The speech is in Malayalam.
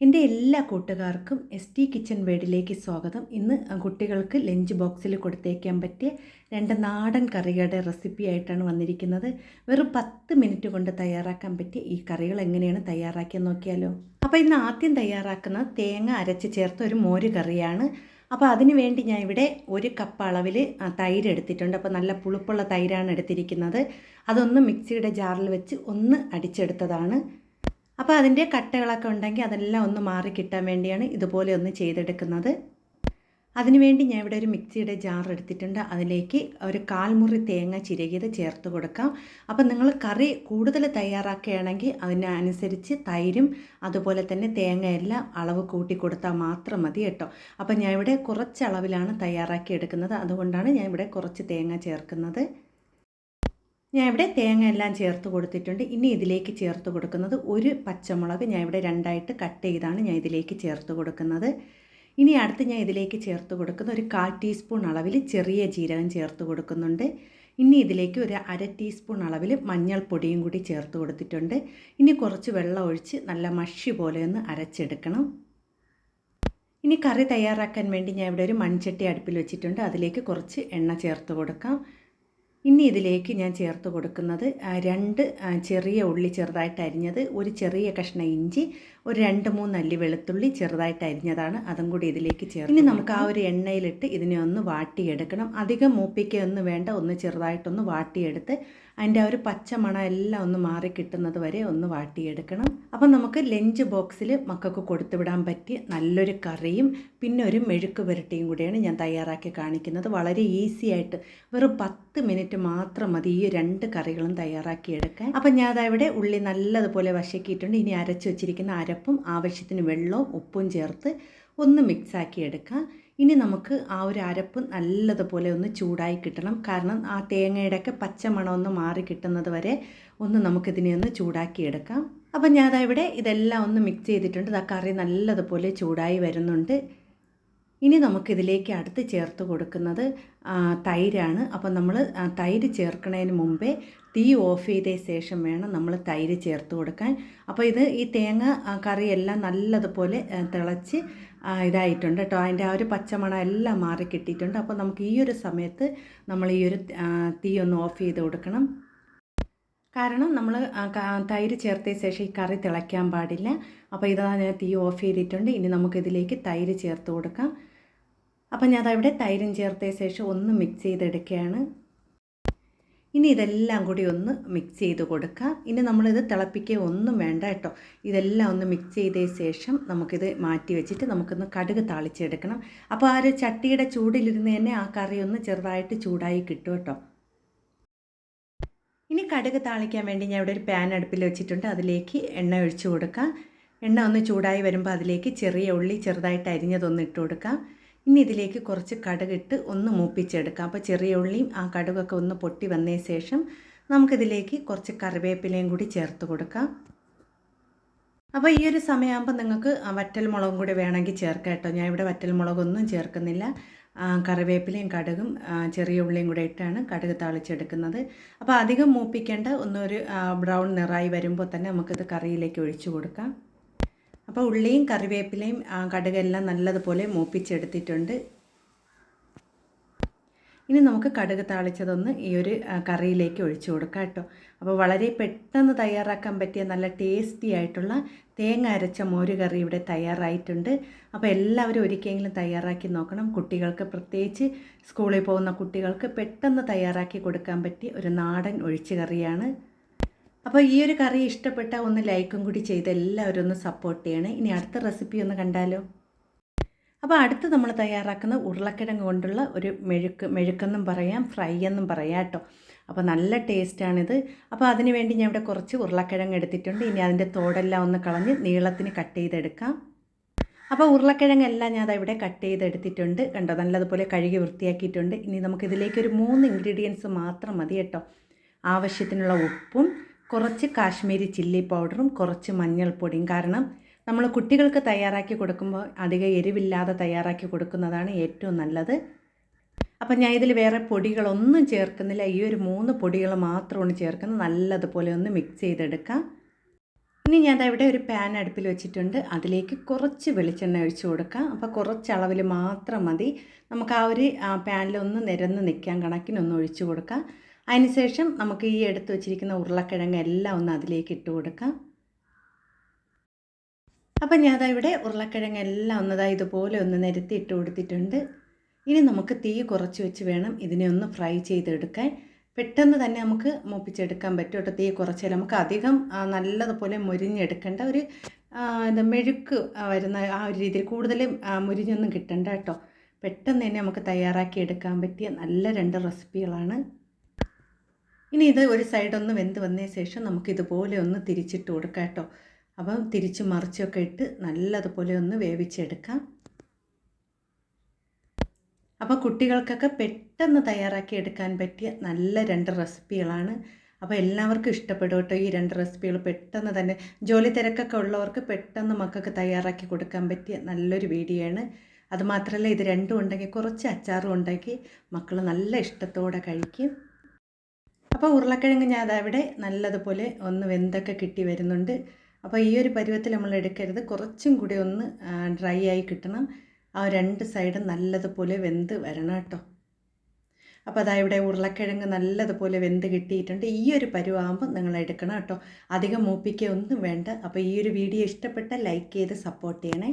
എൻ്റെ എല്ലാ കൂട്ടുകാർക്കും ST കിച്ചൻ വേഡിലേക്ക് സ്വാഗതം. ഇന്ന് കുട്ടികൾക്ക് ലഞ്ച് ബോക്സിൽ കൊടുത്തേക്കാൻ പറ്റിയ 2 നാടൻ കറികളുടെ റെസിപ്പി ആയിട്ടാണ് വന്നിരിക്കുന്നത്. വെറും 10 മിനിറ്റ് കൊണ്ട് തയ്യാറാക്കാൻ പറ്റിയ ഈ കറികൾ എങ്ങനെയാണ് തയ്യാറാക്കിയെന്ന് നോക്കിയാലോ. അപ്പോൾ ഇന്ന് ആദ്യം തയ്യാറാക്കുന്ന തേങ്ങ അരച്ച് ചേർത്ത ഒരു മോര് കറിയാണ്. അപ്പോൾ അതിന് വേണ്ടി ഞാൻ ഇവിടെ 1 കപ്പ് അളവിൽ തൈര് എടുത്തിട്ടുണ്ട്. അപ്പോൾ നല്ല പുളിപ്പുള്ള തൈരാണ് എടുത്തിരിക്കുന്നത്. അതൊന്ന് മിക്സിയുടെ ജാറിൽ വെച്ച് ഒന്ന് അടിച്ചെടുത്തതാണ്. അപ്പോൾ അതിൻ്റെ കട്ടകളൊക്കെ ഉണ്ടെങ്കിൽ അതെല്ലാം ഒന്ന് മാറി കിട്ടാൻ വേണ്ടിയാണ് ഇതുപോലെ ഒന്ന് ചെയ്തെടുക്കുന്നത്. അതിനുവേണ്ടി ഞാൻ ഇവിടെ ഒരു മിക്സിയുടെ ജാർ എടുത്തിട്ടുണ്ട്. അതിലേക്ക് ഒരു 1/4 മുറി തേങ്ങ ചിരകിയത് ചേർത്ത് കൊടുക്കാം. അപ്പോൾ നിങ്ങൾ കറി കൂടുതൽ തയ്യാറാക്കുകയാണെങ്കിൽ അതിനനുസരിച്ച് തൈരും അതുപോലെ തന്നെ തേങ്ങയെല്ലാം അളവ് കൂട്ടി കൊടുത്താൽ മാത്രം മതി കേട്ടോ. അപ്പോൾ ഞാൻ ഇവിടെ കുറച്ച് അളവിലാണ് തയ്യാറാക്കി എടുക്കുന്നത്. അതുകൊണ്ടാണ് ഞാൻ ഇവിടെ കുറച്ച് തേങ്ങ ചേർക്കുന്നത്. ഞാൻ ഇവിടെ തേങ്ങ എല്ലാം ചേർത്ത് കൊടുത്തിട്ടുണ്ട്. ഇനി ഇതിലേക്ക് ചേർത്ത് കൊടുക്കുന്നത് ഒരു പച്ചമുളക് ഞാൻ ഇവിടെ 2ആയിട്ട് കട്ട് ചെയ്താണ് ഞാൻ ഇതിലേക്ക് ചേർത്ത് കൊടുക്കുന്നത്. ഇനി അടുത്ത് ഞാൻ ഇതിലേക്ക് ചേർത്ത് കൊടുക്കുന്ന ഒരു 1/4 ടീസ്പൂൺ അളവിൽ ചെറിയ ജീരകം ചേർത്ത് കൊടുക്കുന്നുണ്ട്. ഇനി ഇതിലേക്ക് ഒരു 1/2 ടീസ്പൂൺ അളവിൽ മഞ്ഞൾപ്പൊടിയും കൂടി ചേർത്ത് കൊടുത്തിട്ടുണ്ട്. ഇനി കുറച്ച് വെള്ളം ഒഴിച്ച് നല്ല മഷി പോലെ ഒന്ന് അരച്ചെടുക്കണം. ഇനി കറി തയ്യാറാക്കാൻ വേണ്ടി ഞാൻ ഇവിടെ ഒരു മൺചട്ടി അടുപ്പിൽ വെച്ചിട്ടുണ്ട്. അതിലേക്ക് കുറച്ച് എണ്ണ ചേർത്ത് കൊടുക്കാം. ഇനി ഇതിലേക്ക് ഞാൻ ചേർത്ത് കൊടുക്കുന്നത് 2 ചെറിയ ഉള്ളി ചെറുതായിട്ട് അരിഞ്ഞത്, ഒരു ചെറിയ കഷ്ണം ഇഞ്ചി, ഒരു 2-3 അല്ലി വെളുത്തുള്ളി ചെറുതായിട്ട് അരിഞ്ഞതാണ്. അതും കൂടി ഇതിലേക്ക് ചേർത്ത് ഇനി നമുക്ക് ആ ഒരു എണ്ണയിലിട്ട് ഇതിനെ ഒന്ന് വാട്ടിയെടുക്കണം. അധികം മൂപ്പിക്കൊന്നും വേണ്ട, ഒന്ന് ചെറുതായിട്ടൊന്ന് വാട്ടിയെടുത്ത് അതിൻ്റെ ആ ഒരു പച്ചമണം എല്ലാം ഒന്ന് മാറി കിട്ടുന്നത് വരെ ഒന്ന് വാട്ടിയെടുക്കണം. അപ്പം നമുക്ക് ലഞ്ച് ബോക്സിൽ മക്കൾക്ക് കൊടുത്തു വിടാൻ പറ്റിയ നല്ലൊരു കറിയും പിന്നെ ഒരു മെഴുക്ക് പുരട്ടിയും കൂടിയാണ് ഞാൻ തയ്യാറാക്കി കാണിക്കുന്നത്. വളരെ ഈസി ആയിട്ട് വെറും 10 മിനിറ്റ് മാത്രം മതി ഈ 2 കറികളും തയ്യാറാക്കിയെടുക്കാൻ. അപ്പം ഞാൻ അതവിടെ ഉള്ളി നല്ലതുപോലെ വശക്കിയിട്ടുണ്ട്. ഇനി അരച്ച് വെച്ചിരിക്കുന്ന അരപ്പും ആവശ്യത്തിന് വെള്ളവും ഉപ്പും ചേർത്ത് ഒന്ന് മിക്സാക്കി എടുക്കാം. ഇനി നമുക്ക് ആ ഒരു അരപ്പ് നല്ലതുപോലെ ഒന്ന് ചൂടായി കിട്ടണം. കാരണം ആ തേങ്ങയുടെയൊക്കെ പച്ചമണം ഒന്ന് മാറി കിട്ടുന്നത് വരെ ഒന്ന് നമുക്കിതിനെ ഒന്ന് ചൂടാക്കി എടുക്കാം. അപ്പം ഞാൻ ഇവിടെ ഇതെല്ലാം ഒന്ന് മിക്സ് ചെയ്തിട്ടുണ്ട്. ആ കറി നല്ലതുപോലെ ചൂടായി വരുന്നുണ്ട്. ഇനി നമുക്കിതിലേക്ക് അടുത്ത് ചേർത്ത് കൊടുക്കുന്നത് തൈരാണ്. അപ്പം നമ്മൾ തൈര് ചേർക്കുന്നതിന് മുമ്പേ തീ ഓഫ് ചെയ്ത ശേഷം വേണം നമ്മൾ തൈര് ചേർത്ത് കൊടുക്കാൻ. അപ്പോൾ ഈ തേങ്ങ കറിയെല്ലാം നല്ലതുപോലെ തിളച്ച് ഇതായിട്ടുണ്ട് കേട്ടോ. അതിൻ്റെ ആ ഒരു പച്ചമണം എല്ലാം മാറി കിട്ടിയിട്ടുണ്ട്. അപ്പോൾ നമുക്ക് ഈ ഒരു സമയത്ത് നമ്മൾ ഈ ഒരു തീ ഒന്ന് ഓഫ് ചെയ്ത് കൊടുക്കണം. കാരണം നമ്മൾ തൈര് ചേർത്ത ശേഷം ഈ കറി തിളയ്ക്കാൻ പാടില്ല. അപ്പോൾ ഇതാ ഞാൻ തീ ഓഫ് ചെയ്തിട്ടുണ്ട്. ഇനി നമുക്കിതിലേക്ക് തൈര് ചേർത്ത് കൊടുക്കാം. അപ്പം ഞാൻ അതവിടെ തൈരും ചേർത്ത ശേഷം ഒന്ന് മിക്സ് ചെയ്തെടുക്കുകയാണ്. ഇനി ഇതെല്ലാം കൂടി ഒന്ന് മിക്സ് ചെയ്ത് കൊടുക്കാം. ഇനി നമ്മളിത് തിളപ്പിക്കുക ഒന്നും വേണ്ട കേട്ടോ. ഇതെല്ലാം ഒന്ന് മിക്സ് ചെയ്ത ശേഷം നമുക്കിത് മാറ്റി വെച്ചിട്ട് നമുക്കൊന്ന് കടുക് താളിച്ചെടുക്കണം. അപ്പോൾ ആ ഒരു ചട്ടിയുടെ ചൂടിലിരുന്ന് തന്നെ ആ കറി ഒന്ന് ചെറുതായിട്ട് ചൂടായി കിട്ടും കേട്ടോ. ഇനി കടുക് താളിക്കാൻ വേണ്ടി ഞാൻ ഇവിടെ ഒരു പാൻ അടുപ്പിൽ വെച്ചിട്ടുണ്ട്. അതിലേക്ക് എണ്ണ ഒഴിച്ചു കൊടുക്കാം. എണ്ണ ഒന്ന് ചൂടായി വരുമ്പോൾ അതിലേക്ക് ചെറിയ ഉള്ളി ചെറുതായിട്ട് അരിഞ്ഞതൊന്ന് ഇട്ട് കൊടുക്കാം. ഇനി ഇതിലേക്ക് കുറച്ച് കടുകിട്ട് ഒന്ന് മൂപ്പിച്ചെടുക്കാം. അപ്പോൾ ചെറിയ ഉള്ളിയും ആ കടുകൊക്കെ ഒന്ന് പൊട്ടി വന്നതിന് ശേഷം നമുക്കിതിലേക്ക് കുറച്ച് കറിവേപ്പിലയും കൂടി ചേർത്ത് കൊടുക്കാം. അപ്പോൾ ഈ ഒരു സമയമാകുമ്പോൾ നിങ്ങൾക്ക് വറ്റൽമുളകും കൂടി വേണമെങ്കിൽ ചേർക്കാം കേട്ടോ. ഞാൻ ഇവിടെ വറ്റൽമുളകൊന്നും ചേർക്കുന്നില്ല. കറിവേപ്പിലയും കടുകും ചെറിയ ഉള്ളിയും കൂടെ ഇട്ടാണ് കടുക് താളിച്ചെടുക്കുന്നത്. അപ്പോൾ അധികം മൂപ്പിക്കേണ്ട, ഒന്നൊരു ബ്രൗൺ നിറായി വരുമ്പോൾ തന്നെ നമുക്കിത് കറിയിലേക്ക് ഒഴിച്ചു കൊടുക്കാം. അപ്പോൾ ഉള്ളിയും കറിവേപ്പിലയും കടുകെല്ലാം നല്ലതുപോലെ മൂപ്പിച്ചെടുത്തിട്ടുണ്ട്. ഇനി നമുക്ക് കടുക് താളിച്ചതൊന്ന് ഈ ഒരു കറിയിലേക്ക് ഒഴിച്ചു കൊടുക്കാം കേട്ടോ. അപ്പോൾ വളരെ പെട്ടെന്ന് തയ്യാറാക്കാൻ പറ്റിയ നല്ല ടേസ്റ്റി ആയിട്ടുള്ള തേങ്ങ അരച്ച മോര് കറി ഇവിടെ തയ്യാറായിട്ടുണ്ട്. അപ്പോൾ എല്ലാവരും ഒരിക്കലെങ്കിലും തയ്യാറാക്കി നോക്കണം. കുട്ടികൾക്ക്, പ്രത്യേകിച്ച് സ്കൂളിൽ പോകുന്ന കുട്ടികൾക്ക് പെട്ടെന്ന് തയ്യാറാക്കി കൊടുക്കാൻ പറ്റിയ ഒരു നാടൻ ഒഴിച്ചു കറിയാണ്. അപ്പോൾ ഈ ഒരു കറി ഇഷ്ടപ്പെട്ടാൽ ഒന്ന് ലൈക്കും കൂടി ചെയ്ത് എല്ലാവരും ഒന്ന് സപ്പോർട്ട് ചെയ്യണേ. ഇനി അടുത്ത റെസിപ്പി ഒന്ന് കണ്ടാലോ. അപ്പോൾ അടുത്ത് നമ്മൾ തയ്യാറാക്കുന്ന ഉരുളക്കിഴങ്ങ് കൊണ്ടുള്ള ഒരു മെഴുക്കെന്നും പറയാം, ഫ്രൈ എന്നും പറയാം കേട്ടോ. അപ്പോൾ നല്ല ടേസ്റ്റാണിത്. അപ്പോൾ അതിന് വേണ്ടി ഞാൻ ഇവിടെ കുറച്ച് ഉരുളക്കിഴങ്ങ് എടുത്തിട്ടുണ്ട്. ഇനി അതിൻ്റെ തോടെല്ലാം ഒന്ന് കളഞ്ഞ് നീളത്തിന് കട്ട് ചെയ്തെടുക്കാം. അപ്പോൾ ഉരുളക്കിഴങ്ങെല്ലാം ഞാൻ ഇവിടെ കട്ട് ചെയ്തെടുത്തിട്ടുണ്ട്. കണ്ടോ, നല്ലതുപോലെ കഴുകി വൃത്തിയാക്കിയിട്ടുണ്ട്. ഇനി നമുക്കിതിലേക്കൊരു 3 ഇൻഗ്രീഡിയൻസ് മാത്രം മതി കേട്ടോ. ആവശ്യത്തിനുള്ള ഉപ്പും കുറച്ച് കാശ്മീരി ചില്ലി പൗഡറും കുറച്ച് മഞ്ഞൾപ്പൊടിയും. കാരണം നമ്മൾ കുട്ടികൾക്ക് തയ്യാറാക്കി കൊടുക്കുമ്പോൾ അധികം എരിവില്ലാതെ തയ്യാറാക്കി കൊടുക്കുന്നതാണ് ഏറ്റവും നല്ലത്. അപ്പം ഞാൻ ഇതിൽ വേറെ പൊടികളൊന്നും ചേർക്കുന്നില്ല. ഈ ഒരു 3 പൊടികൾ മാത്രമാണ് ചേർക്കുന്നത്. നല്ലതുപോലെ ഒന്ന് മിക്സ് ചെയ്തെടുക്കാം. ഇനി ഞാൻ ദാ ഇവിടെ ഒരു പാൻ അടുപ്പിൽ വെച്ചിട്ടുണ്ട്. അതിലേക്ക് കുറച്ച് വെളിച്ചെണ്ണ ഒഴിച്ച് കൊടുക്കാം. അപ്പോൾ കുറച്ച് അളവിൽ മാത്രം മതി. നമുക്ക് ആ ഒരു പാനിലൊന്ന് നിരന്ന് നിൽക്കാൻ കണക്കിനൊന്ന് ഒഴിച്ച് കൊടുക്കാം. അതിന് ശേഷം നമുക്ക് ഈ എടുത്ത് വെച്ചിരിക്കുന്ന ഉരുളക്കിഴങ്ങ് എല്ലാം ഒന്ന് അതിലേക്ക് ഇട്ട് കൊടുക്കാം. അപ്പം ഞാൻ ദാ ഇവിടെ ഉരുളക്കിഴങ്ങ് എല്ലാം ഒന്ന് ഇതുപോലെ ഒന്ന് നിരത്തി ഇട്ട് കൊടുത്തിട്ടുണ്ട്. ഇനി നമുക്ക് തീ കുറച്ച് വെച്ച് വേണം ഇതിനെ ഒന്ന് ഫ്രൈ ചെയ്തെടുക്കാൻ. പെട്ടെന്ന് തന്നെ നമുക്ക് മൂപ്പിച്ചെടുക്കാൻ പറ്റും കേട്ടോ. തീ കുറച്ചാൽ നമുക്ക് അധികം നല്ലതുപോലെ മുരിഞ്ഞെടുക്കേണ്ട ഒരു എന്താ മെഴുക്ക് വരുന്ന ആ ഒരു രീതിയിൽ കൂടുതൽ മുരിഞ്ഞൊന്നും കിട്ടണ്ട കേട്ടോ. പെട്ടെന്ന് തന്നെ നമുക്ക് തയ്യാറാക്കി എടുക്കാൻ പറ്റിയ നല്ല 2 റെസിപ്പികളാണ്. ഇനി ഇത് ഒരു സൈഡൊന്ന് വെന്ത് വന്നതിന് ശേഷം നമുക്കിതുപോലെ ഒന്ന് തിരിച്ചിട്ട് കൊടുക്കാം കേട്ടോ. അപ്പം തിരിച്ച് മറിച്ചൊക്കെ ഇട്ട് നല്ലതുപോലെ ഒന്ന് വേവിച്ചെടുക്കാം. അപ്പോൾ കുട്ടികൾക്കൊക്കെ പെട്ടെന്ന് തയ്യാറാക്കി എടുക്കാൻ പറ്റിയ നല്ല 2 റെസിപ്പികളാണ്. അപ്പോൾ എല്ലാവർക്കും ഇഷ്ടപ്പെടും കേട്ടോ ഈ 2 റെസിപ്പികൾ. പെട്ടെന്ന് തന്നെ ജോലി തിരക്കൊക്കെ ഉള്ളവർക്ക് പെട്ടെന്ന് മക്കൾക്ക് തയ്യാറാക്കി കൊടുക്കാൻ പറ്റിയ നല്ലൊരു വീഡിയോ ആണ്. അതുമാത്രമല്ല ഇത് രണ്ടും ഉണ്ടെങ്കിൽ കുറച്ച് അച്ചാറും ഉണ്ടെങ്കിൽ മക്കൾ നല്ല ഇഷ്ടത്തോടെ കഴിക്കും. അപ്പോൾ ഉരുളക്കിഴങ്ങ് ഞാൻ അതവിടെ നല്ലതുപോലെ ഒന്ന് വെന്തൊക്കെ കിട്ടി വരുന്നുണ്ട്. അപ്പോൾ ഈ ഒരു പരുവത്തിൽ നമ്മൾ എടുക്കരുത്, കുറച്ചും കൂടി ഒന്ന് ഡ്രൈ ആയി കിട്ടണം. ആ 2 സൈഡും നല്ലതുപോലെ വെന്ത് വരണം കേട്ടോ. അപ്പോൾ അതാ ഇവിടെ ഉരുളക്കിഴങ്ങ് നല്ലതുപോലെ വെന്ത് കിട്ടിയിട്ടുണ്ട്. ഈ ഒരു പരുവാകുമ്പോൾ നിങ്ങൾ എടുക്കണം കേട്ടോ. അധികം മൂപ്പിക്കുകയൊന്നും വേണ്ട. അപ്പോൾ ഈ ഒരു വീഡിയോ ഇഷ്ടപ്പെട്ടാൽ ലൈക്ക് ചെയ്ത് സപ്പോർട്ട് ചെയ്യണേ.